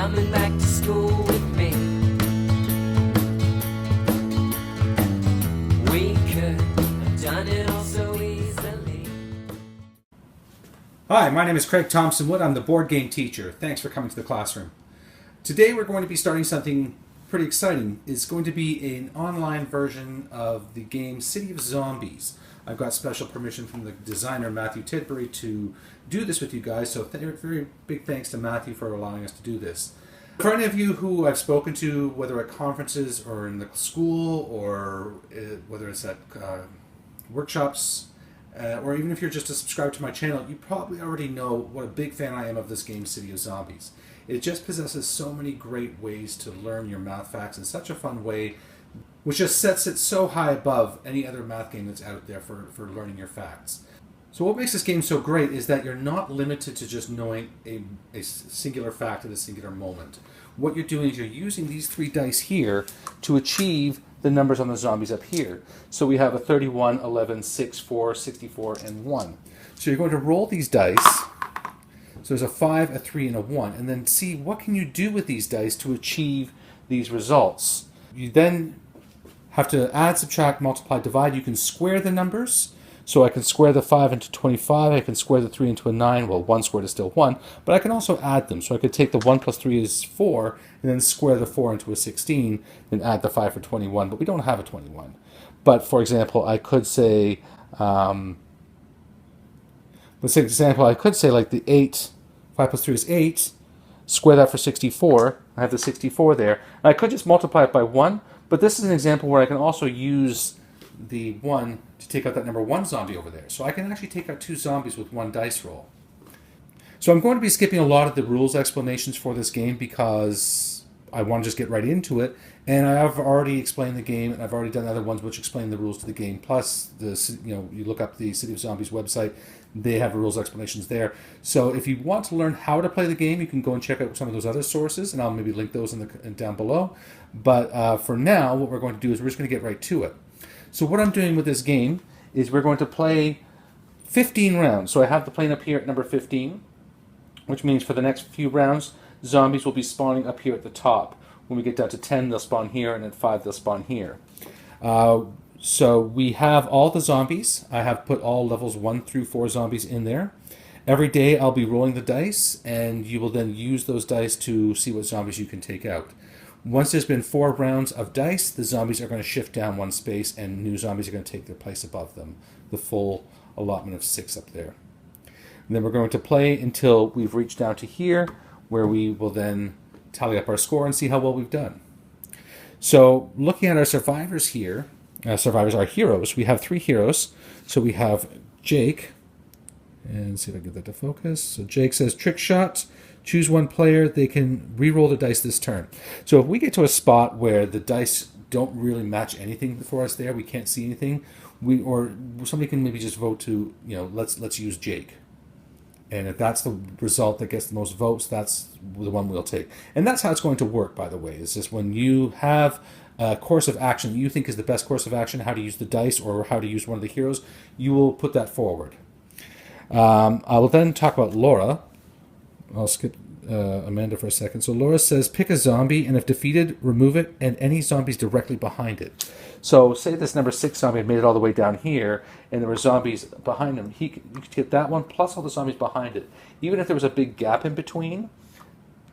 coming back to school with me. We could have done it all so easily. Hi, my name is Craig Thompson Wood. I'm the board game teacher. Thanks for coming to the classroom. Today we're going to be starting something pretty exciting. It's going to be an online version of the game City of Zombies. I've got special permission from the designer Matthew Tidbury to do this with you guys, so very big thanks to Matthew for allowing us to do this. For any of you who I've spoken to, whether at conferences or in the school or whether it's at workshops, or even if you're just a subscriber to my channel, you probably already know what a big fan I am of this game, City of Zombies. It just possesses so many great ways to learn your math facts in such a fun way, which just sets it so high above any other math game that's out there for learning your facts. So what makes this game so great is that you're not limited to just knowing a singular fact at a singular moment. What you're doing is you're using these 3 dice here to achieve the numbers on the zombies up here. So we have a 31, 11, 6, 4, 64, and 1. So you're going to roll these dice. So there's a 5, a 3, and a 1. And then see what can you do with these dice to achieve these results. You then have to add, subtract, multiply, divide. You can square the numbers. So I can square the 5 into 25. I can square the 3 into a 9. Well, 1 squared is still 1. But I can also add them. So I could take the 1 plus 3 is 4, and then square the 4 into a 16, then add the 5 for 21. But we don't have a 21. But for example, I could say, let's take an example. I could say like the 8, 5 plus 3 is 8. Square that for 64. I have the 64 there. And I could just multiply it by 1. But this is an example where I can also use the 1 to take out that number 1 zombie over there. So I can actually take out 2 zombies with 1 dice roll. So I'm going to be skipping a lot of the rules explanations for this game because I want to just get right into it. And I've already explained the game, and I've already done other ones which explain the rules to the game. Plus, you look up the City of Zombies website, they have rules explanations there. So if you want to learn how to play the game, you can go and check out some of those other sources, and I'll maybe link those down below. But for now, what we're going to do is we're just going to get right to it. So what I'm doing with this game is we're going to play 15 rounds. So I have the plane up here at number 15, which means for the next few rounds, zombies will be spawning up here at the top. When we get down to 10, they'll spawn here, and at 5, they'll spawn here. So we have all the zombies. I have put all levels 1 through 4 zombies in there. Every day I'll be rolling the dice, and you will then use those dice to see what zombies you can take out. Once there's been 4 rounds of dice, the zombies are going to shift down 1 space, and new zombies are going to take their place above them. The full allotment of 6 up there. And then we're going to play until we've reached down to here, where we will then tally up our score and see how well we've done. So looking at our survivors here, our heroes, we have 3 heroes. So we have Jake, and see if I can get that to focus. So Jake says trick shot. Choose 1 player. They can re-roll the dice this turn. So if we get to a spot where the dice don't really match anything for us there, we can't see anything, or somebody can maybe just vote to, let's use Jake. And if that's the result that gets the most votes, that's the one we'll take. And that's how it's going to work, by the way. It's just when you have a course of action that you think is the best course of action, how to use the dice or how to use one of the heroes, you will put that forward. I will then talk about Laura. I'll skip Amanda for a second. So Laura says, pick a zombie, and if defeated, remove it, and any zombies directly behind it. So say this number 6 zombie had made it all the way down here, and there were zombies behind him. You could get that one, plus all the zombies behind it. Even if there was a big gap in between,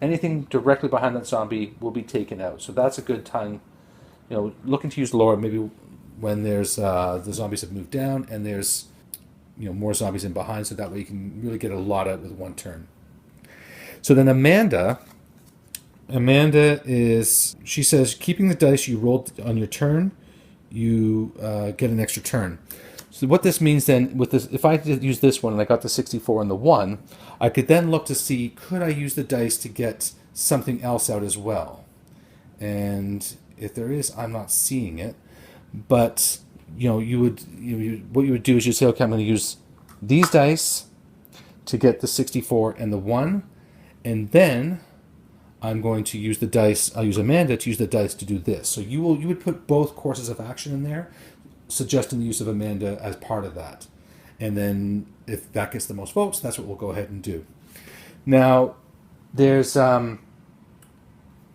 anything directly behind that zombie will be taken out. So that's a good time, looking to use Laura maybe when there's the zombies have moved down, and there's more zombies in behind, so that way you can really get a lot out with 1 turn. So then Amanda she says, keeping the dice you rolled on your turn, you get an extra turn. So what this means then, with this, if I did use this one and I got the 64 and the 1, I could then look to see, could I use the dice to get something else out as well? And if there is, I'm not seeing it. But what you would do is you'd say, okay, I'm going to use these dice to get the 64 and the 1, and then I'm going to use the dice. I'll use Amanda to use the dice to do this. So you would put both courses of action in there, suggesting the use of Amanda as part of that. And then if that gets the most votes, that's what we'll go ahead and do. Now, there's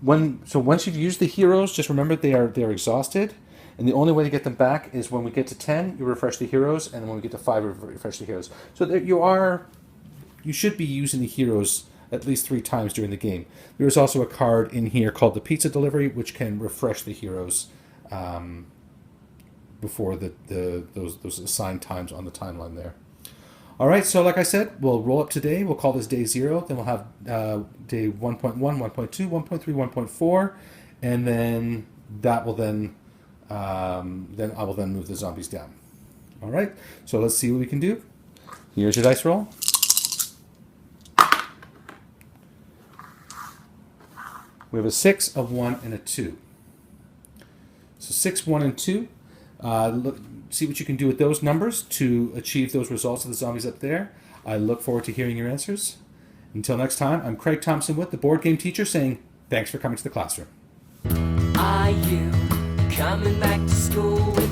once you've used the heroes, just remember they are exhausted, and the only way to get them back is when we get to 10, you refresh the heroes, and when we get to 5, you refresh the heroes. So there you should be using the heroes at least 3 times during the game. There is also a card in here called the Pizza Delivery, which can refresh the heroes before those assigned times on the timeline there. All right, so like I said, we'll roll up today. We'll call this day 0. Then we'll have day 1.1, 1.2, 1.3, 1.4, and then that will then I will then move the zombies down. All right, so let's see what we can do. Here's your dice roll. We have a 6, a 1, and a 2. So 6, 1, and 2. See what you can do with those numbers to achieve those results of the zombies up there. I look forward to hearing your answers. Until next time, I'm Craig Thompson with the Board Game Teacher saying thanks for coming to the classroom. Are you coming back to school?